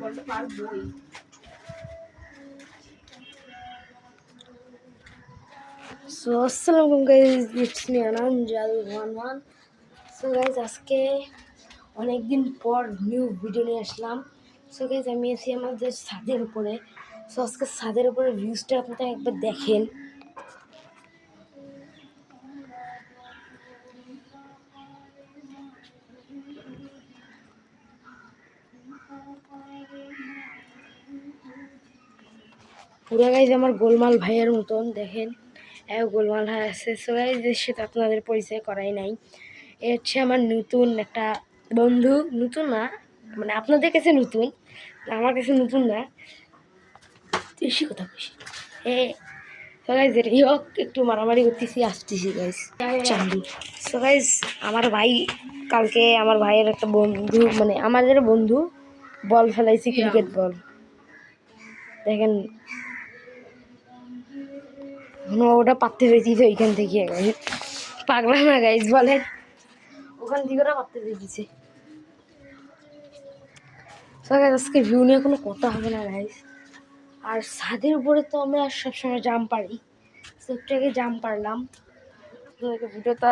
বলতে পারবোই। সো আসসালামু আলাইকুম গাইস, ইটস মি আনান জাল 11। সো গাইস আজকে অনেকদিন পর নিউ ভিডিও নিয়ে আসলাম। সো গাইস আমি আছি আমাদের ছাদের উপরে। সো আজকে ছাদের উপরে ভিউজটা আপনারা একবার দেখেন। পুরো গাইজ আমার গোলমাল ভাইয়ের মতন দেখেন, গোলমাল ভাই আছে। সো গাইজ এর সাথে আপনাদের পরিচয় করাই নাই। এ হচ্ছে আমার নতুন একটা বন্ধু, নতুন না মানে আপনাদের কাছে নতুন, আমার কাছে নতুন না, বেশি কথা বেশি। সো গাইজ এটাই হোক, একটু মারামারি করতেছি, আসতেছি গাইজ চান্দু। সো গাইজ আমার ভাই কালকে, আমার ভাইয়ের একটা বন্ধু মানে আমাদের বন্ধু বল ফেলাইছি, ক্রিকেট বল দেখেন ওটা পাততে পেরেছি তো ওইখান থেকে গাইজ, পাগলা না গাইজ বলেন, ওখান থেকে ওরা পাততে পেরেছে। আজকে ভিউ নিয়ে কোনো কথা হবে না গাইজ। আর ছাদের উপরে তো আমরা সবসময় জাম পারি, সেটাকে জাম পারলাম, আপনাদেরকে ভিডিওটা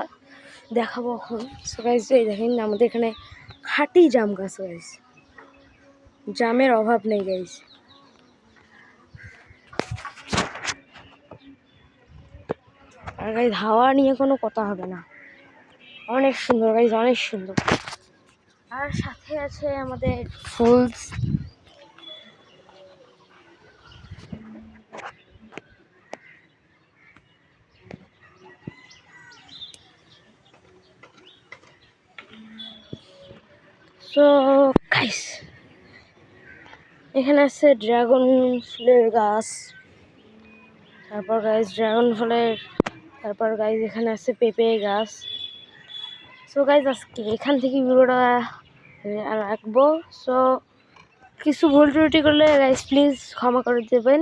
দেখাবো এখন। সো গাইজ এই দেখেন আমাদের এখানে খাঁটি জাম গাছ গাইজ, জামের অভাব নেই গাইজ। আর গাইজ হাওয়া নিয়ে কোনো কথা হবে না, অনেক সুন্দর গাইজ, অনেক সুন্দর। আর সাথে আছে আমাদের ফুলস, সো গাইস এখানে আছে ড্রাগন ফলের গাছ, তারপর গাইস ড্রাগন ফলের, তারপর গাইস এখানে আছে পেঁপে গাছ। সো গাইস আজকে এখান থেকে ভিডিওটা রাখবো। সো কিছু ভুল ত্রুটি করলে গাইস প্লিজ ক্ষমা করে দেবেন,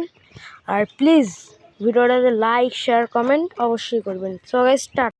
আর প্লিজ ভিডিওটাতে লাইক শেয়ার কমেন্ট অবশ্যই করবেন। So guys start.